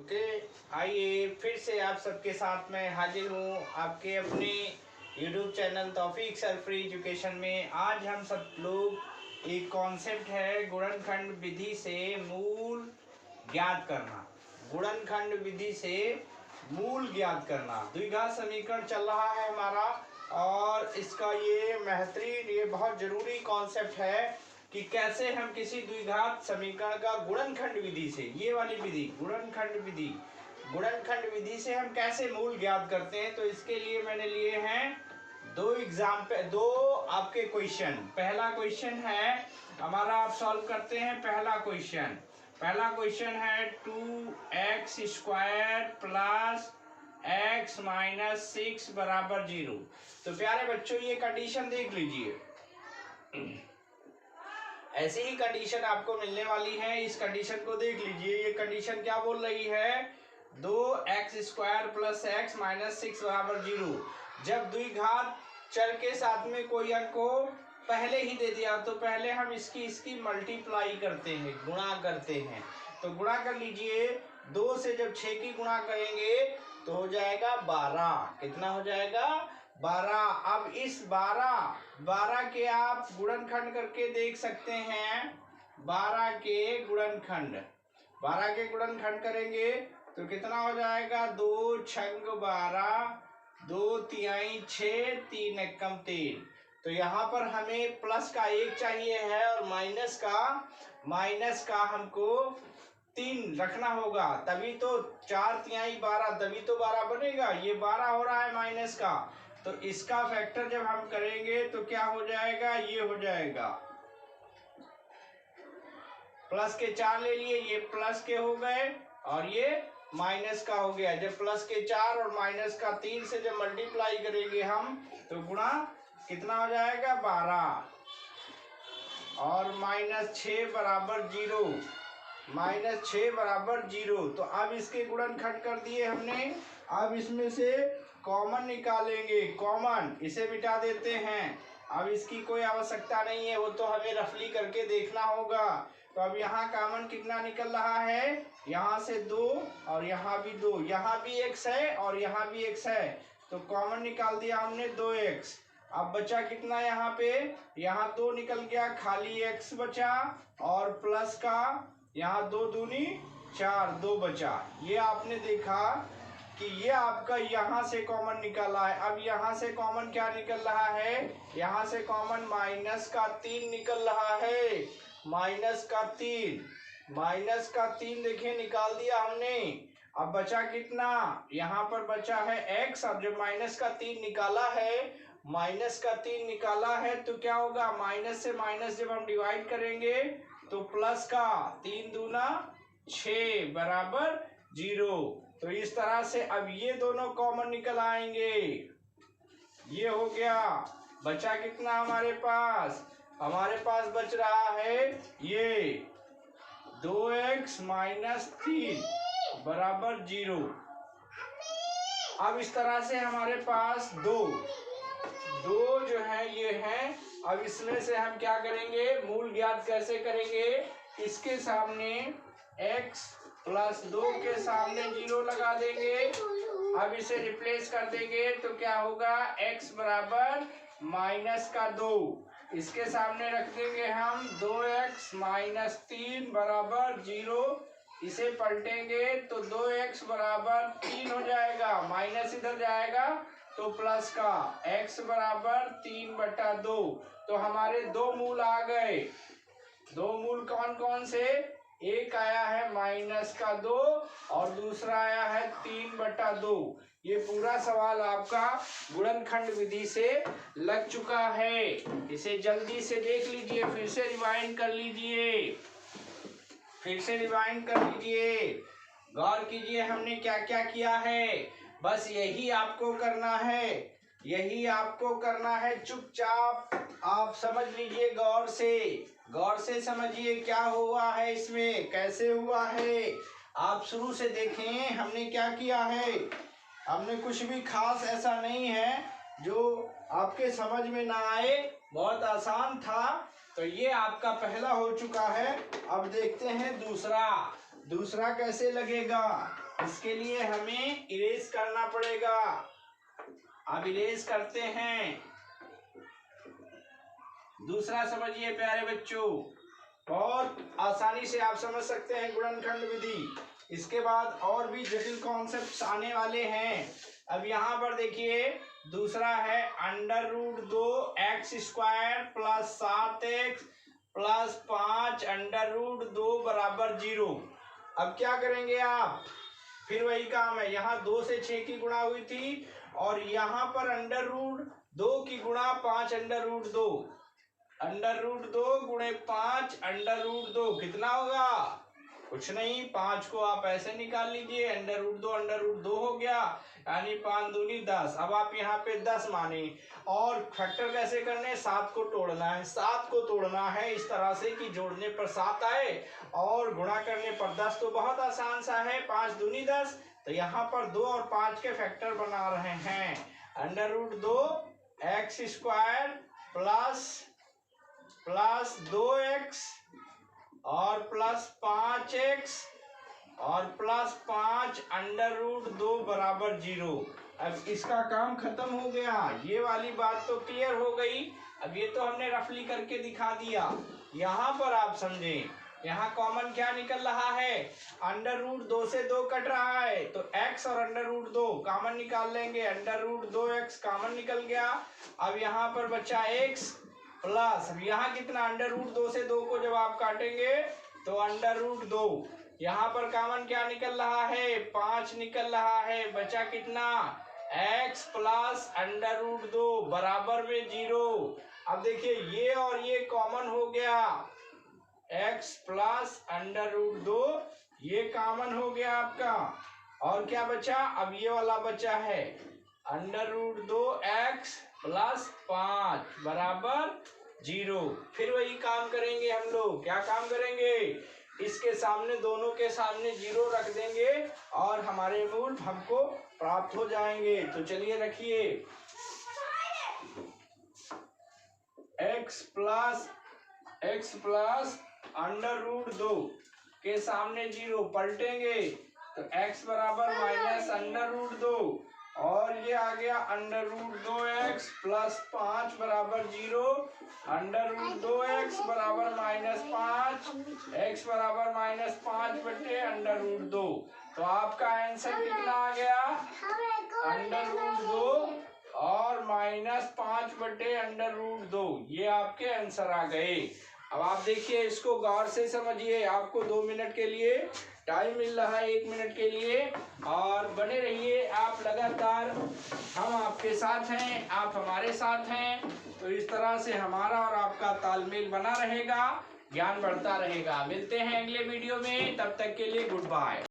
Okay, आइए फिर से आप सबके साथ में हाजिर हूँ आपके अपने यूट्यूब चैनल तौफीक सर फ्री एजुकेशन में। आज हम सब लोग एक कॉन्सेप्ट है गुणनखंड विधि से मूल ज्ञात करना। गुणनखंड विधि से मूल ज्ञात करना। द्विघात समीकरण चल रहा है हमारा और इसका ये बेहतरीन, ये बहुत ज़रूरी कॉन्सेप्ट है कि कैसे हम किसी द्विघात समीकरण का गुणनखंड विधि से, ये वाली विधि गुणनखंड विधि से हम कैसे मूल ज्ञात करते हैं। तो इसके लिए मैंने लिए हैं दो आपके क्वेश्चन। पहला क्वेश्चन है हमारा, आप सॉल्व करते हैं। पहला क्वेश्चन है 2x² प्लस x माइनस 6 बराबर 0। तो प्यारे बच्चों ये कंडीशन देख लीजिए, ऐसी ही कंडीशन आपको मिलने वाली है। इस कंडीशन को देख लीजिए। ये कंडीशन क्या बोल रही है, 2x² प्लस x माइनस 6 बराबर 0। जब द्विघात चर के साथ में कोई अंक को पहले ही दे दिया तो पहले हम इसकी मल्टीप्लाई करते हैं, गुणा करते हैं। तो गुणा कर लीजिए, 2 से जब 6 की गुणा करेंगे तो हो जाएगा 12। कितना हो जाएगा, 12। अब इस 12 के आप गुणनखंड करके देख सकते हैं। 12 के गुणनखंड करेंगे तो कितना हो जाएगा, 2 छंग 12, 2 तिहाई 6, 3 एकम 3। तो यहाँ पर हमें प्लस का 1 चाहिए है और माइनस का हमको 3 रखना होगा, तभी तो 4 तिहाई 12, तभी तो 12 बनेगा। ये 12 हो रहा है माइनस का, तो इसका फैक्टर जब हम करेंगे तो क्या हो जाएगा, ये हो जाएगा। प्लस के 4 ले लिए, ये प्लस के हो गए और ये माइनस का हो गया। जब प्लस के 4 और माइनस का 3 से जब मल्टीप्लाई करेंगे हम तो गुणा कितना हो जाएगा, 12 और माइनस 6 बराबर 0। तो अब इसके गुणनखंड कर दिए हमने। अब इसमें से कॉमन निकालेंगे, कॉमन इसे मिटा देते हैं। अब इसकी कोई आवश्यकता नहीं है, वो तो हमें रफली करके देखना होगा। तो अब यहाँ कॉमन कितना निकल रहा है, यहाँ से 2 और यहाँ भी 2, यहाँ भी x है और यहाँ भी x है, तो कॉमन निकाल दिया हमने 2x। अब बचा कितना यहाँ पे, यहाँ 2 निकल गया, खाली x बचा और प्लस का यहाँ 2 दूनी 4, 2 बचा। ये आपने देखा कि ये आपका यहाँ से कॉमन निकला है। अब यहाँ से कॉमन क्या निकल रहा है, यहाँ से कॉमन माइनस का 3 निकल रहा है। माइनस का 3 देखिए निकाल दिया हमने। अब बचा कितना, यहाँ पर बचा है x। अब जब माइनस का 3 निकाला है तो क्या होगा, माइनस से माइनस जब हम डिवाइड करेंगे तो प्लस का 3 दूना 6 बराबर 0। तो इस तरह से अब ये दोनों कॉमन निकल आएंगे। ये हो गया। बचा कितना हमारे पास बच रहा है ये 2x माइनस 3 बराबर 0। अब इस तरह से हमारे पास दो जो है ये हैं। अब इसमें से हम क्या करेंगे, मूल ज्ञात कैसे करेंगे, इसके सामने x प्लस 2 के सामने 0 लगा देंगे। अब इसे रिप्लेस कर देंगे तो क्या होगा, x बराबर माइनस का 2, इसके सामने रख देंगे हम 2x माइनस 3 बराबर 0। इसे पलटेंगे तो 2x बराबर 3 हो जाएगा, माइनस इधर जाएगा तो प्लस का x बराबर 3/2। तो हमारे 2 मूल आ गए। 2 मूल कौन कौन से, एक आया है माइनस का 2 और दूसरा आया है 3/2। ये पूरा सवाल आपका गुणनखंड विधि से लग चुका है। इसे जल्दी से देख लीजिए, फिर से रिवाइंड कर लीजिए, गौर कीजिए हमने क्या क्या किया है। बस यही आपको करना है, चुपचाप आप समझ लीजिए, गौर से समझिए क्या हुआ है इसमें, कैसे हुआ है। आप शुरू से देखें हमने क्या किया है। हमने कुछ भी खास ऐसा नहीं है जो आपके समझ में ना आए, बहुत आसान था। तो ये आपका पहला हो चुका है। अब देखते हैं दूसरा कैसे लगेगा। इसके लिए हमें इरेज करना पड़ेगा। अब इरेज करते हैं। दूसरा समझिए प्यारे बच्चों, बहुत आसानी से आप समझ सकते हैं गुणनखंड विधि। इसके बाद और भी जटिल कॉन्सेप्ट्स आने वाले हैं। अब यहाँ पर देखिए, दूसरा है √2x² प्लस 7x प्लस 5 √2 बराबर 0। अब क्या करेंगे आप? फिर वही काम है, यहाँ 2 से 6 की गुणा हुई थी और यहाँ पर √2 की गुणा 5 √2। √2 गुणे 5 √2 कितना होगा? कुछ नहीं, 5 को आप ऐसे निकाल लीजिए, √2 हो गया, यानी 5 दूनी 10। अब आप यहाँ पे 10 माने और फैक्टर कैसे करने? 7 को तोड़ना है। 7 को तोड़ना है इस तरह से कि जोड़ने पर 7 आए और गुणा करने पर 10। तो बहुत आसान सा है, 5 दूनी 10। तो यहाँ पर 2 और 5 के फैक्टर बना रहे हैं। √2x² प्लस 2x और प्लस 5x और प्लस 5 √2 बराबर 0। अब इसका काम खत्म हो गया। ये वाली बात तो क्लियर हो गई। अब ये तो हमने रफली करके दिखा दिया। यहाँ पर आप समझें, यहाँ कॉमन क्या निकल रहा है? √2 से 2 कट रहा है तो x और √2 कॉमन निकाल लेंगे। √2x कॉमन निकल गया। अब यहाँ पर बचा x प्लस, अब यहाँ कितना? √2 से 2 को जब आप काटेंगे तो √2, यहाँ पर कॉमन क्या निकल रहा है? 5 निकल रहा है। बचा कितना? x प्लस √2 बराबर में 0। अब देखिए, ये और ये कॉमन हो गया, x प्लस √2 ये कॉमन हो गया आपका। और क्या बचा? अब ये वाला बचा है √2x प्लस 5 बराबर 0। फिर वही काम करेंगे हम लोग। क्या काम करेंगे? इसके सामने, दोनों के सामने 0 रख देंगे और हमारे मूल हमको प्राप्त हो जाएंगे। तो चलिए रखिए, x प्लस √2 के सामने 0 पलटेंगे तो x बराबर माइनस √2 और ये आ गया √2x प्लस 5 बराबर 0। √2x बराबर -5, x बराबर -5 बटे √2। तो आपका आंसर कितना आ गया? √2 और -5 बटे √2। ये आपके आंसर आ गए। अब आप देखिए, इसको गौर से समझिए। आपको 2 मिनट के लिए टाइम मिल रहा है, 1 मिनट के लिए, और बने रहिए आप लगातार। हम आपके साथ हैं, आप हमारे साथ हैं। तो इस तरह से हमारा और आपका तालमेल बना रहेगा, ज्ञान बढ़ता रहेगा। मिलते हैं अगले वीडियो में, तब तक के लिए गुड बाय।